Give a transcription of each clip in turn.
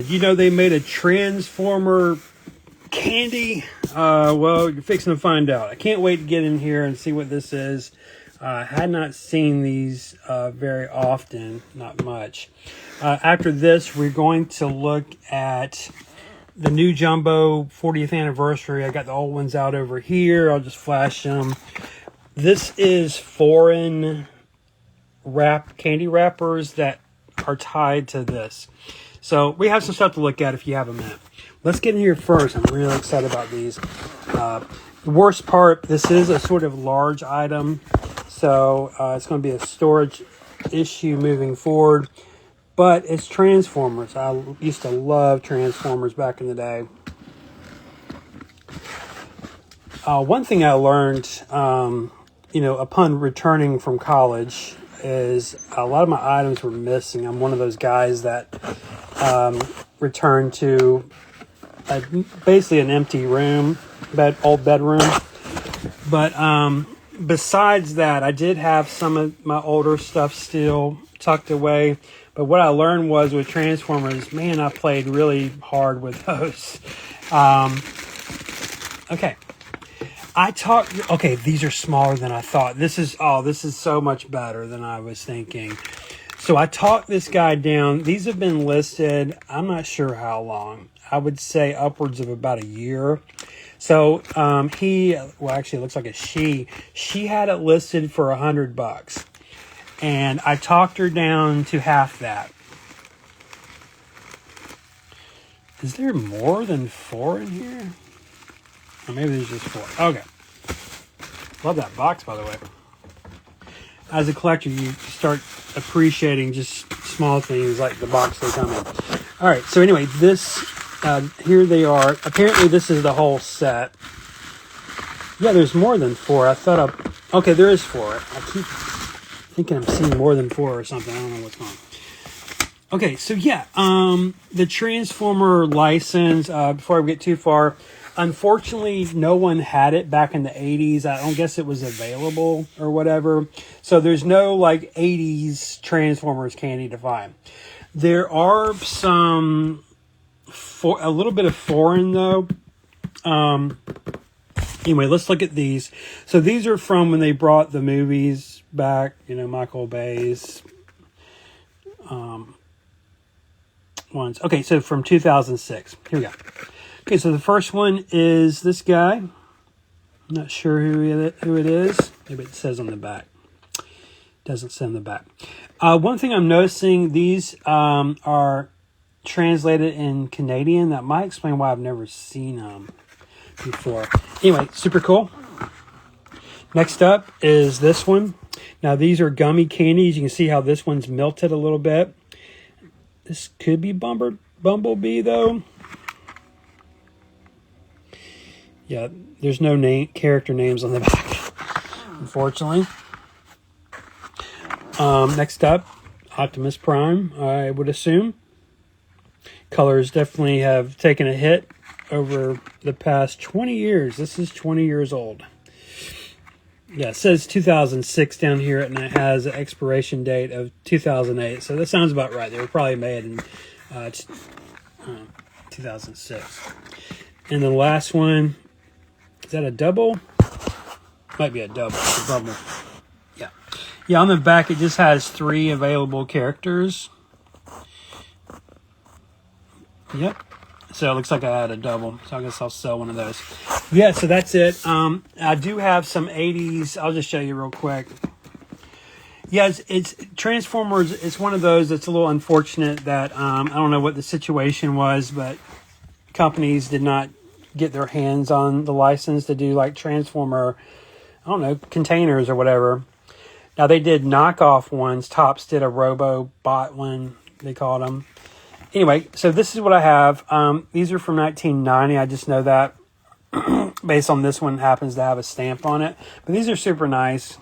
You know they made a Transformer candy? Well, you're fixing to find out. I can't wait to get in here and see what this is. I had not seen these very often, not much. After this, we're going to look at the new Jumbo 40th anniversary. I got the old ones out over here. I'll just flash them. This is foreign candy wrappers that are tied to this. So we have some stuff to look at if you have a minute. Let's get in here first. I'm really excited about these. The worst part, this is a sort of large item. So it's going to be a storage issue moving forward. But it's Transformers. I used to love Transformers back in the day. One thing I learned, upon returning from college is a lot of my items were missing. I'm one of those guys that returned to basically an empty room, old bedroom. But besides that, I did have some of my older stuff still tucked away. But what I learned was with Transformers, man, I played really hard with those. Okay. Okay, these are smaller than I thought. This is so much better than I was thinking. So I talked this guy down. These have been listed, I'm not sure how long. I would say upwards of about a year. So actually it looks like a she. She had it listed for $100. And I talked her down to half that. Is there more than 4 in here? Or maybe there's just 4. Okay. Love that box, by the way. As a collector, you start appreciating just small things like the box they come in. All right. So anyway, here they are. Apparently, this is the whole set. Yeah, there's more than 4. Okay, there is 4. I keep thinking I'm seeing more than 4 or something. I don't know what's going on. Okay, so yeah, the Transformer license, before I get too far, unfortunately, no one had it back in the 80s. I don't guess it was available or whatever. So there's no, 80s Transformers candy to find. There are some, a little bit of foreign, though. Anyway, let's look at these. So these are from when they brought the movies back, Michael Bay's ones. Okay, so from 2006. Here we go. Okay, so the first one is this guy. I'm not sure who it is. Maybe it says on the back. Doesn't say on the back. One thing I'm noticing, these are translated in Canadian. That might explain why I've never seen them before. Anyway, super cool. Next up is this one. Now, these are gummy candies. You can see how this one's melted a little bit. This could be Bumblebee, though. Yeah, there's no character names on the back, unfortunately. Next up, Optimus Prime, I would assume. Colors definitely have taken a hit over the past 20 years. This is 20 years old. Yeah, it says 2006 down here, and it has an expiration date of 2008. So that sounds about right. They were probably made in 2006. And the last one, is that a double? Might be a double. It's a double. Yeah. Yeah, on the back, it just has 3 available characters. Yep. So it looks like I had a double. So I guess I'll sell one of those. Yeah, so that's it. I do have some 80s. I'll just show you real quick. Yeah, it's Transformers. It's one of those that's a little unfortunate that I don't know what the situation was, but companies did not get their hands on the license to do Transformer, I don't know, containers or whatever. Now they did knockoff ones. Topps did a Robo-Bot one, they called them. Anyway, so this is what I have. These are from 1990. I just know that based on this one happens to have a stamp on it. But these are super nice.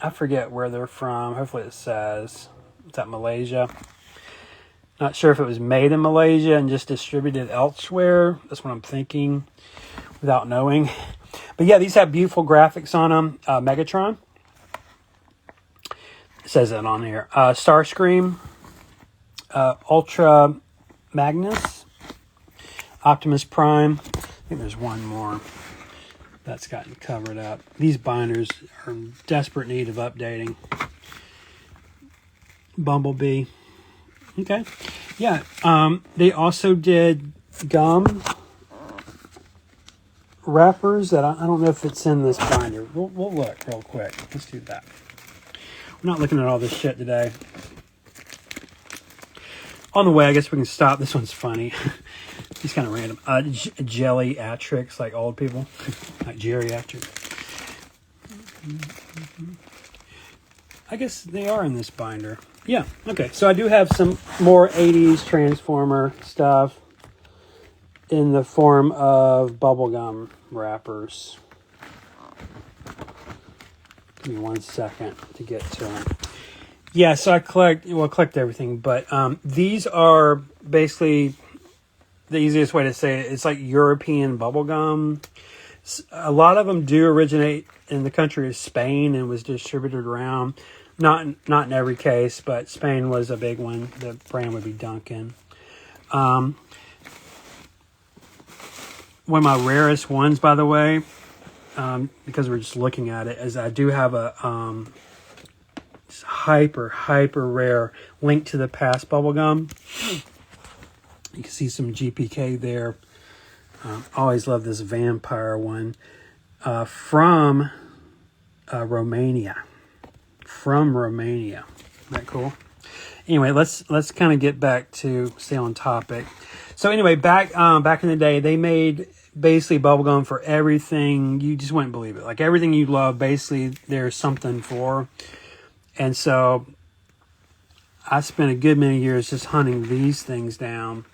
I forget where they're from. Hopefully it says. It's at Malaysia. Not sure if it was made in Malaysia and just distributed elsewhere. That's what I'm thinking without knowing. But yeah, these have beautiful graphics on them. Megatron. It says that on here. Starscream. Ultra Magnus, Optimus Prime. I think there's one more that's gotten covered up. These binders are in desperate need of updating. Bumblebee. Okay. Yeah. They also did gum wrappers that I don't know if it's in this binder. We'll look real quick. Let's do that. We're not looking at all this shit today. On the way, I guess we can stop. This one's funny. He's kind of random. Jelly-atrics, like old people. Like geriatric. I guess they are in this binder. Yeah, okay. So I do have some more 80s Transformer stuff in the form of bubblegum wrappers. Give me 1 second to get to them. Yeah, so I collect everything, but these are basically the easiest way to say it. It's like European bubblegum. A lot of them do originate in the country of Spain and was distributed around. Not in every case, but Spain was a big one. The brand would be Duncan. One of my rarest ones, by the way, because we're just looking at it, is I do have a hyper rare Link to the Past bubblegum. You can see some GPK there. Always love this vampire one from Romania. From Romania. Isn't that cool? Anyway, let's kind of get back to stay on topic. So anyway, back in the day, they made basically bubblegum for everything. You just wouldn't believe it. Like everything you love, basically there's something for. And so I spent a good many years just hunting these things down.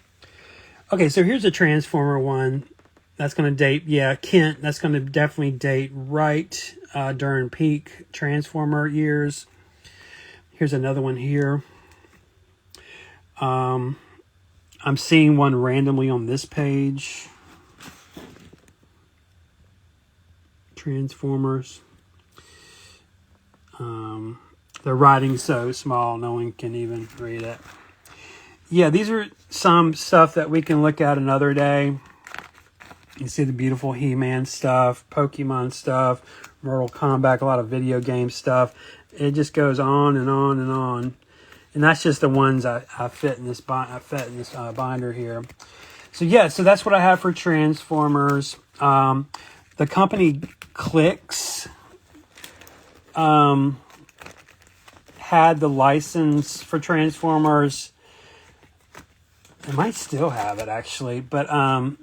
Okay, so here's a Transformer one. That's going to date, yeah, Kent. That's going to definitely date right during peak Transformer years. Here's another one here. I'm seeing one randomly on this page. Transformers. The writing's so small, no one can even read it. Yeah, these are some stuff that we can look at another day. You see the beautiful He-Man stuff, Pokemon stuff, Mortal Kombat, a lot of video game stuff. It just goes on and on and on. And that's just the ones I fit in this binder here. So yeah, so that's what I have for Transformers. The company Clicks had the license for Transformers. They might still have it actually, but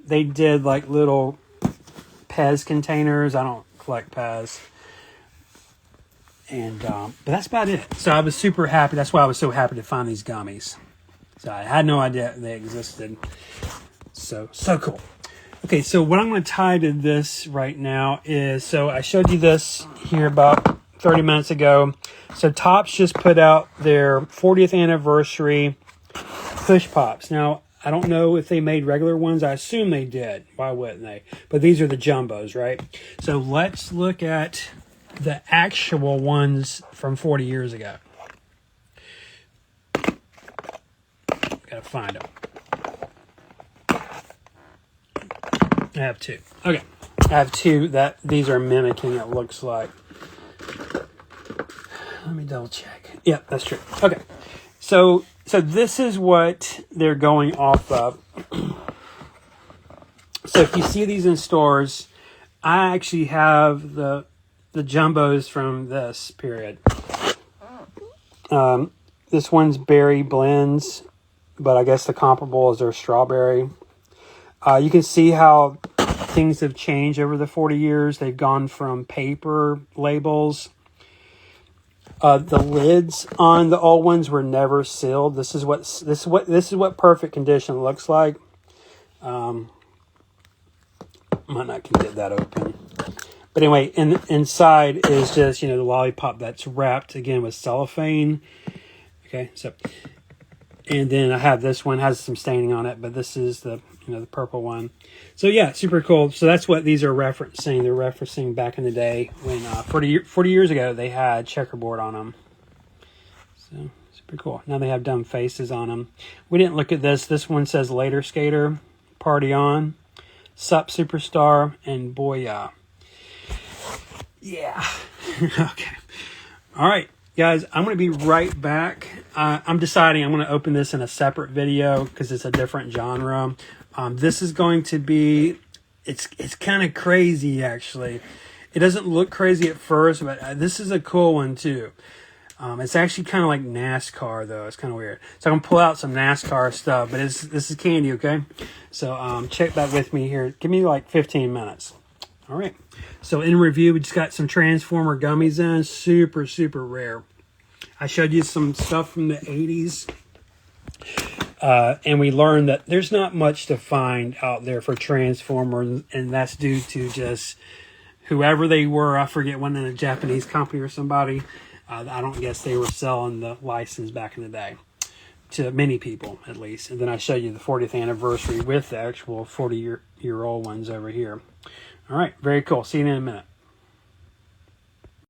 they did like little Pez containers. I don't collect Pez. And but that's about it. So I was super happy. That's why I was so happy to find these gummies. So I had no idea they existed. So cool. Okay, so what I'm going to tie to this right now is, so I showed you this here about 30 minutes ago. So Topps just put out their 40th anniversary push pops. Now, I don't know if they made regular ones. I assume they did. Why wouldn't they? But these are the jumbos, right? So let's look at the actual ones from 40 years ago. Gotta find them. I have two. Okay. I have two that these are mimicking, it looks like. Let me double check. Yeah, that's true. Okay. So this is what they're going off of. So if you see these in stores, I actually have the jumbos from this period. This one's berry blends, but I guess the comparables are strawberry. You can see how things have changed over the 40 years. They've gone from paper labels. The lids on the old ones were never sealed. This is what perfect condition looks like. Might not can get that open. But anyway, inside is just, the lollipop that's wrapped again with cellophane. Okay, so, and then I have this one, has some staining on it, but this is the purple one. So yeah, super cool. So that's what these are referencing. They're referencing back in the day when 40 years ago they had checkerboard on them. So Pretty cool. Now they have dumb faces on them. We didn't look at this. This one says Later Skater, Party On, Sup Superstar, and Boya. Yeah. Okay. All right, guys, I'm going to be right back. I'm deciding I'm going to open this in a separate video because it's a different genre. This is going to be, it's kind of crazy, actually. It doesn't look crazy at first, but this is a cool one, too. It's actually kind of like NASCAR, though. It's kind of weird. So I'm going to pull out some NASCAR stuff, but this is candy, okay? So check back with me here. Give me like 15 minutes. All right. So in review, we just got some Transformer gummies in. Super, super rare. I showed you some stuff from the 80s. And we learned that there's not much to find out there for Transformers, and that's due to just whoever they were. I forget, one in a Japanese company or somebody. I don't guess they were selling the license back in the day to many people, at least. And then I showed you the 40th anniversary with the actual 40-year-old ones over here. All right, very cool. See you in a minute.